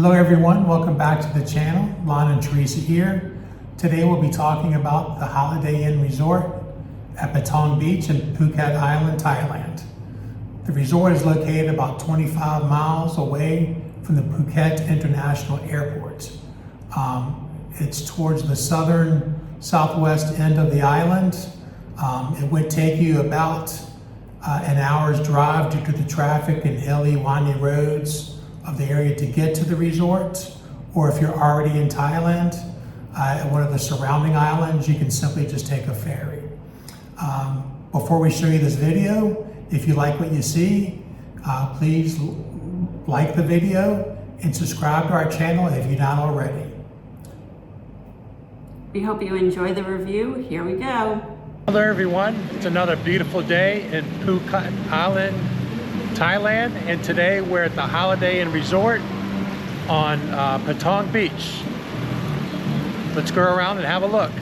Hello everyone, welcome back to the channel. Lon and Teresa here. Today we'll be talking about the Holiday Inn Resort at Patong Beach in Phuket Island, Thailand. The resort is located about 25 miles away from the Phuket International Airport. It's towards the southwest end of the island. It would take you about an hour's drive due to the traffic and hilly, windy roads of the area to get to the resort, or if you're already in Thailand, at one of the surrounding islands, you can simply just take a ferry. Before we show you this video, if you like what you see, please like the video and subscribe to our channel if you're not already. We hope you enjoy the review. Here we go. Hello everyone, it's another beautiful day in Phuket Island, Thailand, and today we're at the Holiday Inn Resort on Patong Beach. Let's go around and have a look.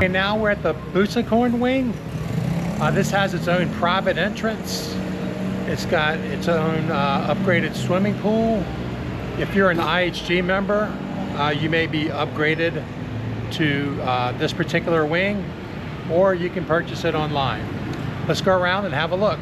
Okay, now we're at the bustling wing. This has its own private entrance. It's got its own upgraded swimming pool. If you're an IHG member, you may be upgraded to this particular wing, or you can purchase it online. Let's go around and have a look.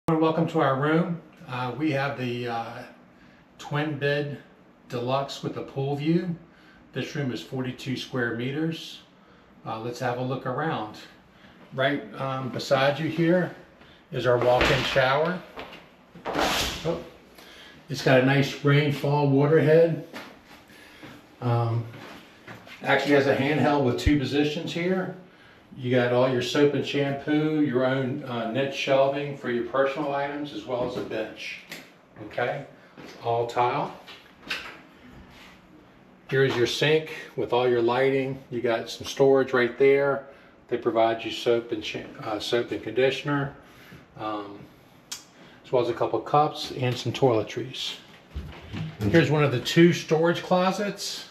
Welcome to our room. We have the twin bed deluxe with a pool view. This room is 42 square meters. Let's have a look around. Right beside you here is our walk-in shower. Oh, it's got a nice rainfall water head. Actually has a handheld with two positions here. You got all your soap and shampoo, your own net shelving for your personal items, as well as a bench. Okay, all tile. Here's your sink with all your lighting. You got some storage right there. They provide you soap and conditioner, as well as a couple cups and some toiletries. Here's one of the 2 storage closets.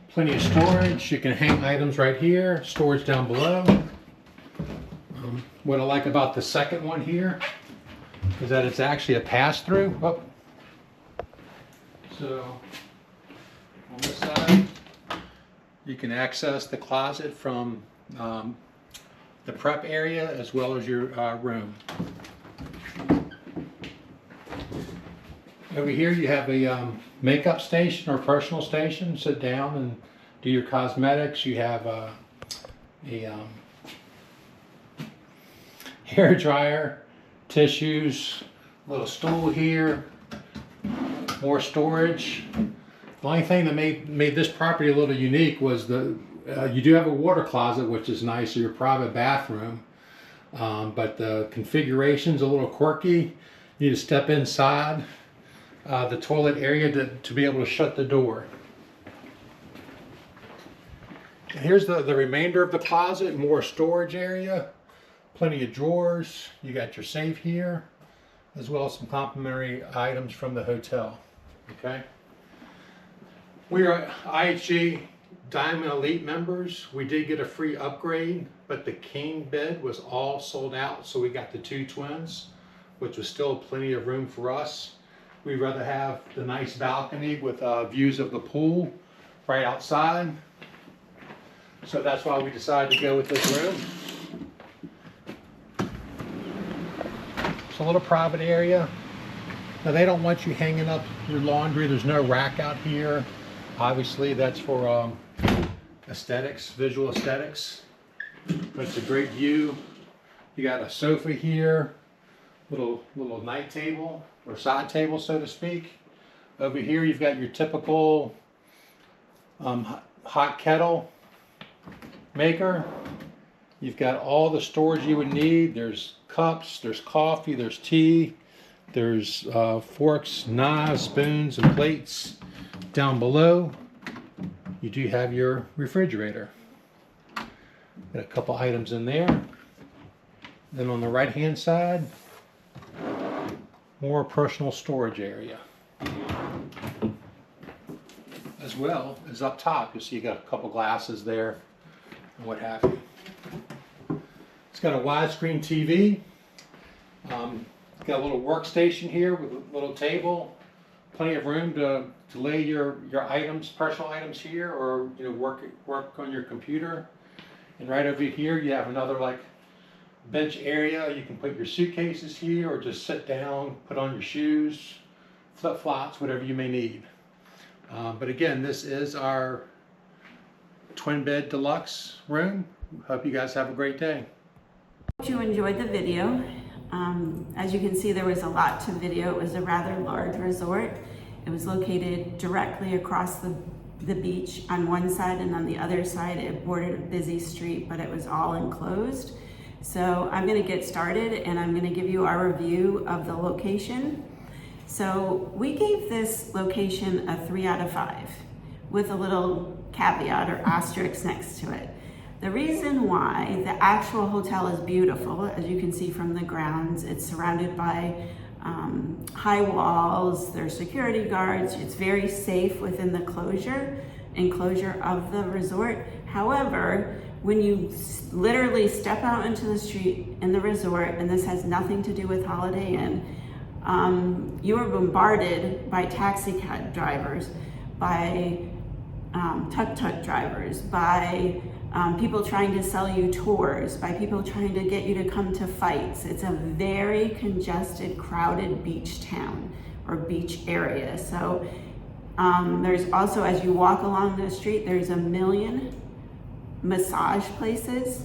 Plenty of storage. You can hang items right here. Storage down below. What I like about the second one here is that it's actually a pass-through. Oh. So on this side, you can access the closet from the prep area as well as your room. Over here you have a makeup station or personal station. Sit down and do your cosmetics. You have a hair dryer, tissues, little stool here, more storage. The only thing that made this property a little unique was you do have a water closet, which is nice, or your private bathroom, but the configuration's a little quirky. You need to step inside the toilet area to be able to shut the door. And here's the remainder of the closet, more storage area, plenty of drawers. You got your safe here, as well as some complimentary items from the hotel. Okay. We are IHG Diamond Elite members. We did get a free upgrade, but the king bed was all sold out, so we got the 2 twins, which was still plenty of room for us. We'd rather have the nice balcony with views of the pool right outside. So that's why we decided to go with this room. It's a little private area. Now they don't want you hanging up your laundry. There's no rack out here. Obviously that's for aesthetics, visual aesthetics. But it's a great view. You got a sofa here, little night table or side table, so to speak. Over here you've got your typical hot kettle maker. You've got all the storage you would need. There's cups, there's coffee, there's tea, there's forks, knives, spoons, and plates. Down below, you do have your refrigerator. Got a couple items in there. Then on the right hand side, more personal storage area. As well as up top, you'll see you got a couple glasses there and what have you. It's got a widescreen TV. Got a little workstation here with a little table. Plenty of room to lay your items, personal items here, or work on your computer. And right over here you have another like bench area. You can put your suitcases here, or just sit down, put on your shoes, flip-flops, whatever you may need. But again, this is our twin bed deluxe room. Hope you guys have a great day. Hope you enjoyed the video. As you can see, there was a lot to video. It was a rather large resort. It was located directly across the beach on one side, and on the other side it bordered a busy street, but it was all enclosed. So I'm going to get started and I'm going to give you our review of the location. So we gave this location a 3 out of 5 with a little caveat or asterisk next to it. The reason why: the actual hotel is beautiful, as you can see from the grounds. It's surrounded by high walls, there's security guards, it's very safe within the enclosure of the resort. However, when you literally step out into the street in the resort, and this has nothing to do with Holiday Inn, you are bombarded by taxi cab drivers, by tuk-tuk drivers, by people trying to sell you tours, by people trying to get you to come to fights. It's a very congested, crowded beach town or beach area. So there's also, as you walk along the street, there's a million massage places.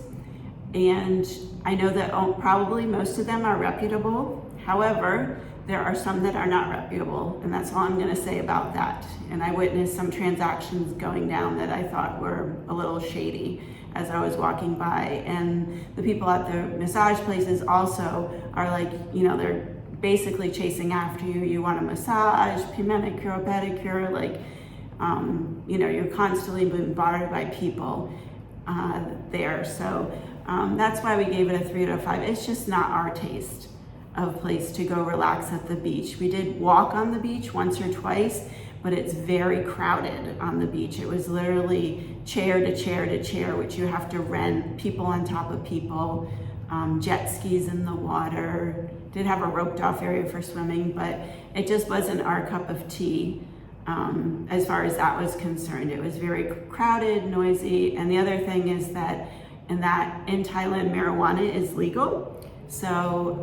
And I know that probably most of them are reputable. However, there are some that are not reputable, and that's all I'm gonna say about that. And I witnessed some transactions going down that I thought were a little shady as I was walking by. And the people at the massage places also are like, you know, they're basically chasing after you. You want a massage, manicure, pedicure, like, you know, you're constantly bombarded by people there. So that's why we gave it a 3 out of 5. It's just not our taste of place to go relax at the beach. We did walk on the beach once or twice, but it's very crowded on the beach. It was literally chair to chair to chair, which you have to rent, people on top of people, jet skis in the water. Did have a roped off area for swimming, but it just wasn't our cup of tea as far as that was concerned. It was very crowded, noisy, and the other thing is that in Thailand, marijuana is legal. So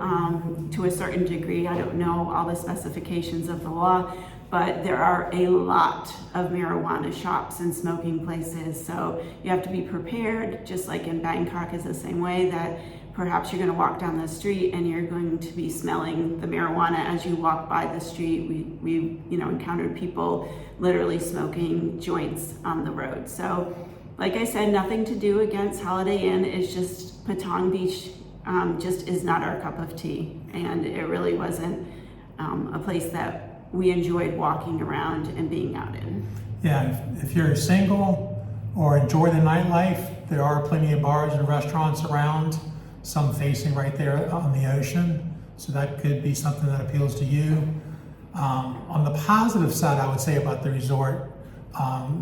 to a certain degree, I don't know all the specifications of the law, but there are a lot of marijuana shops and smoking places. So you have to be prepared, just like in Bangkok is the same way, that perhaps you're gonna walk down the street and you're going to be smelling the marijuana as you walk by the street. We you know, encountered people literally smoking joints on the road. So like I said, nothing to do against Holiday Inn. It's just Patong Beach just is not our cup of tea. And it really wasn't a place that we enjoyed walking around and being out in. Yeah, if you're single or enjoy the nightlife, there are plenty of bars and restaurants around, some facing right there on the ocean. So that could be something that appeals to you. On the positive side, I would say about the resort,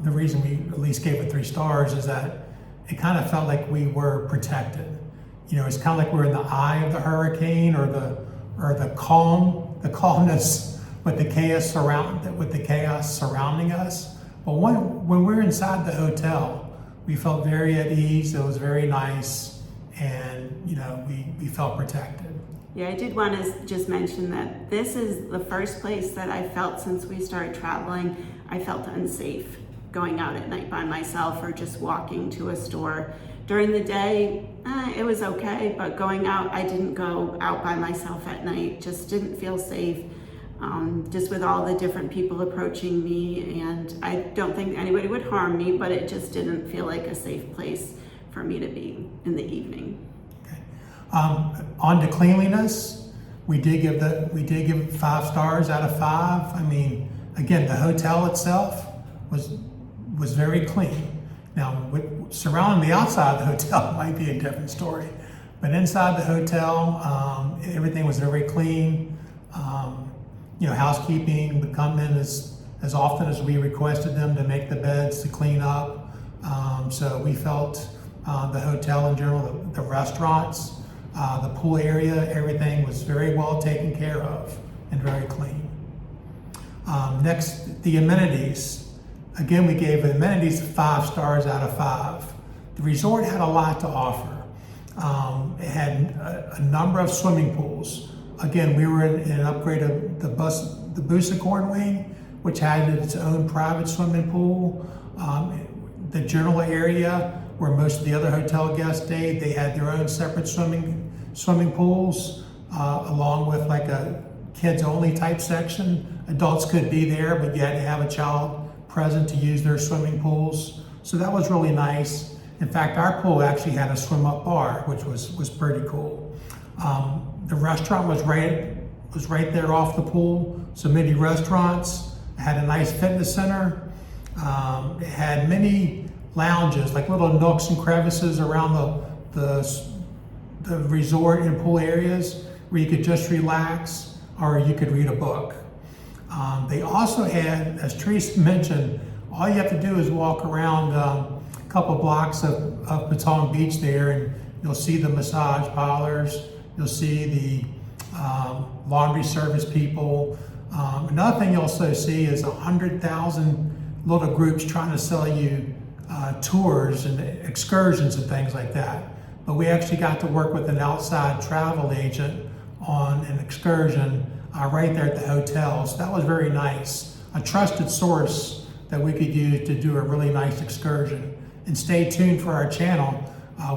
the reason we at least gave it 3 stars is that it kind of felt like we were protected. You know, it's kind of like we're in the eye of the hurricane or the calmness with the chaos surrounding us. But when we're inside the hotel, we felt very at ease. It was very nice, and you know, we felt protected. Yeah, I did want to just mention that this is the first place that I felt since we started traveling, I felt unsafe going out at night by myself or just walking to a store. During the day, it was okay, but going out, I didn't go out by myself at night, just didn't feel safe. Just with all the different people approaching me, and I don't think anybody would harm me, but it just didn't feel like a safe place for me to be in the evening. Okay. On to cleanliness, we did give 5 stars out of 5. I mean, again, the hotel itself was very clean. Now, surrounding the outside of the hotel might be a different story, but inside the hotel, everything was very clean. You know, housekeeping would come in as often as we requested them to make the beds, to clean up. So we felt the hotel in general, the restaurants, the pool area, everything was very well taken care of and very clean. Next, the amenities. Again, we gave the amenities 5 stars out of 5. The resort had a lot to offer. It had a number of swimming pools. Again, we were in an upgrade of the Busacorn wing, which had its own private swimming pool. The general area where most of the other hotel guests stayed, they had their own separate swimming pools, along with like a kids only type section. Adults could be there, but you had to have a child present to use their swimming pools. So that was really nice. In fact, our pool actually had a swim up bar, which was pretty cool. The restaurant was right there off the pool. So many restaurants. It had a nice fitness center. It had many lounges, like little nooks and crevices around the resort and pool areas where you could just relax or you could read a book. They also had, as Teresa mentioned, all you have to do is walk around a couple blocks of Patong Beach there, and you'll see the massage parlors. You'll see the laundry service people. Another thing you'll also see is 100,000 little groups trying to sell you tours and excursions and things like that. But we actually got to work with an outside travel agent on an excursion right there at the hotel. So that was very nice. A trusted source that we could use to do a really nice excursion. And stay tuned for our channel.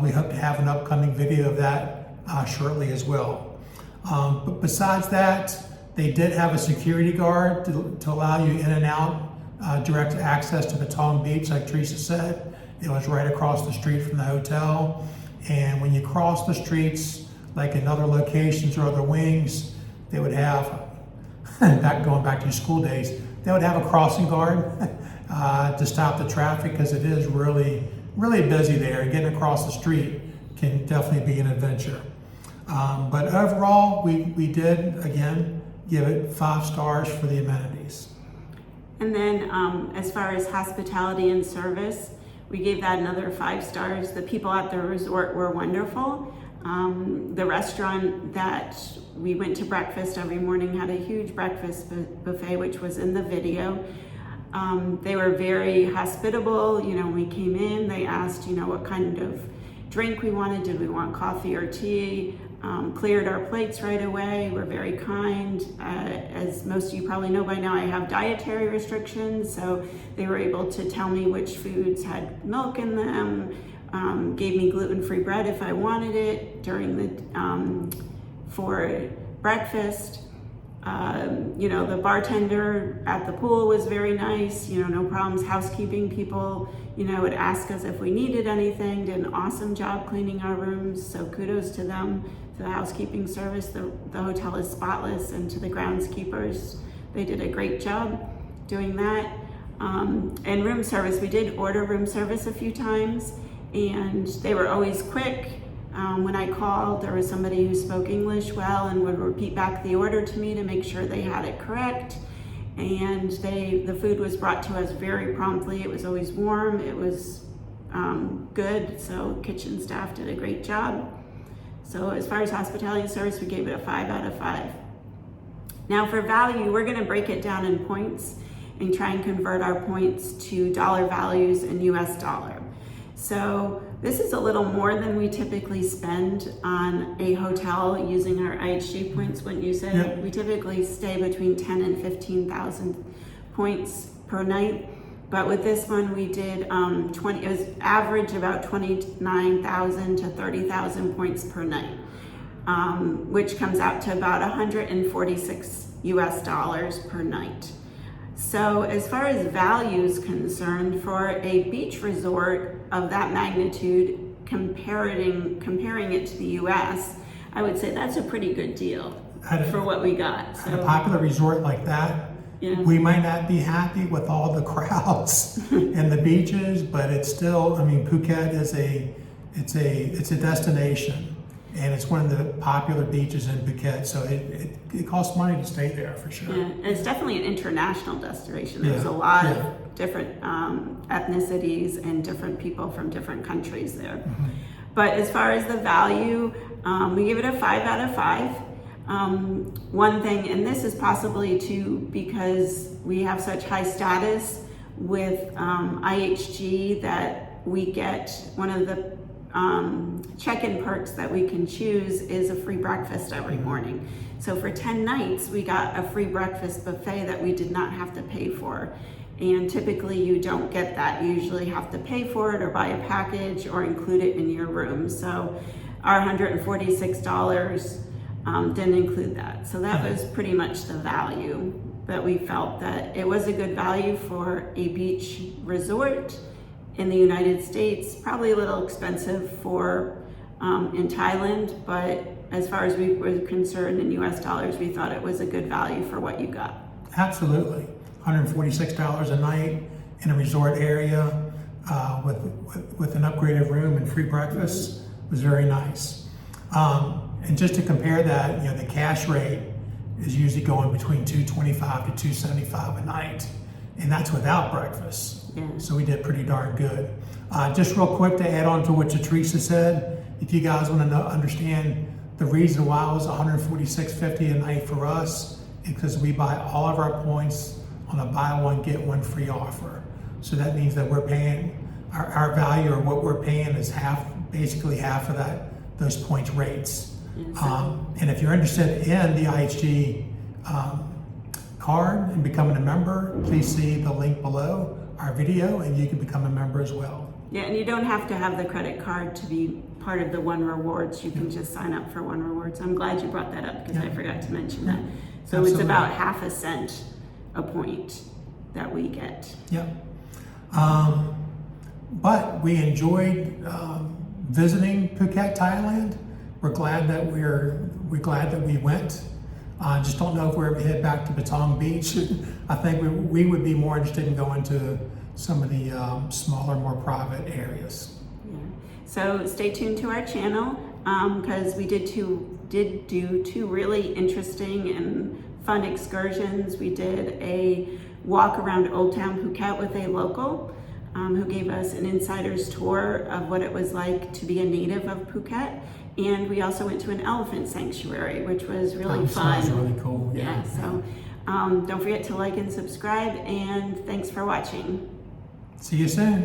We hope to have an upcoming video of that shortly as well. But besides that, They did have a security guard to allow you in and out, direct access to Patong Beach, like Teresa said. It was right across the street from the hotel. And when you cross the streets, like in other locations or other wings, they would have, going back to your school days, they would have a crossing guard to stop the traffic, because it is really, really busy there. Getting across the street can definitely be an adventure. But overall, we did, again, give it 5 stars for the amenities. And then as far as hospitality and service, we gave that another 5 stars. The people at the resort were wonderful. The restaurant that we went to breakfast every morning had a huge breakfast buffet, which was in the video. They were very hospitable. You know, when we came in, they asked, you know, what kind of drink we wanted. Did we want coffee or tea? Cleared our plates right away. Were very kind. As most of you probably know by now, I have dietary restrictions, so they were able to tell me which foods had milk in them, gave me gluten-free bread if I wanted it during the for breakfast. You know, the bartender at the pool was very nice, you know, no problems. Housekeeping people, you know, would ask us if we needed anything, did an awesome job cleaning our rooms, so kudos to them, to the housekeeping service. The hotel is spotless, and to the groundskeepers, they did a great job doing that. And room service, we did order room service a few times, and they were always quick. When I called, there was somebody who spoke English well and would repeat back the order to me to make sure they had it correct. And the food was brought to us very promptly. It was always warm. It was good. So kitchen staff did a great job. So as far as hospitality and service, we gave it a 5 out of 5. Now for value, we're going to break it down in points and try and convert our points to dollar values in US dollar. So this is a little more than we typically spend on a hotel using our IHG points, wouldn't you say? Yep. We typically stay between 10 and 15,000 points per night. But with this one, we did it was average about 29,000 to 30,000 points per night, which comes out to about 146 US dollars per night. So as far as value is concerned, for a beach resort of that magnitude, comparing it to the US, I would say that's a pretty good deal for what we got. At So a popular resort like that, yeah. we might not be happy with all the crowds and the beaches, but it's still, I mean, Phuket is it's a destination, and it's one of the popular beaches in Phuket, so it costs money to stay there for sure. Yeah, and it's definitely an international destination. There's Yeah, a lot yeah. of different ethnicities and different people from different countries there. Mm-hmm. But as far as the value, we give it a 5 out of 5. One thing, and this is possibly too because we have such high status with IHG, that we get one of the check-in perks that we can choose is a free breakfast every morning. So for 10 nights, we got a free breakfast buffet that we did not have to pay for. And typically you don't get that. You usually have to pay for it or buy a package or include it in your room. So our $146 didn't include that. So that was pretty much the value that we felt that it was a good value for a beach resort in the United States. Probably a little expensive for in Thailand, but as far as we were concerned in US dollars, we thought it was a good value for what you got. Absolutely. $146 a night in a resort area with an upgraded room and free breakfast was very nice. And just to compare that, you know, the cash rate is usually going between $225 to $275 a night, and that's without breakfast. Yeah. So we did pretty darn good. Just real quick to add on to what Teresa said, if you guys want to understand the reason why it was $146.50 a night for us, is because we buy all of our points on a buy one get one free offer. So that means that we're paying our value, or what we're paying is basically half of those points rates. And if you're interested in the IHG card and becoming a member, please see the link below our video and you can become a member as well. Yeah, and you don't have to have the credit card to be part of the One Rewards. You can just sign up for One Rewards. I'm glad you brought that up because I forgot to mention that. So Absolutely. it's about half a cent a point that we get. Yep. But we enjoyed visiting Phuket, Thailand. We're glad that we went. Just don't know if we're ever head back to Patong Beach. I think we would be more interested in going to some of the smaller, more private areas. Yeah. So stay tuned to our channel because we did do two really interesting and fun excursions. We did a walk around Old Town Phuket with a local who gave us an insider's tour of what it was like to be a native of Phuket. And we also went to an elephant sanctuary, which was really fun. Sounds really cool. Yeah, so don't forget to like and subscribe, and thanks for watching. See you soon.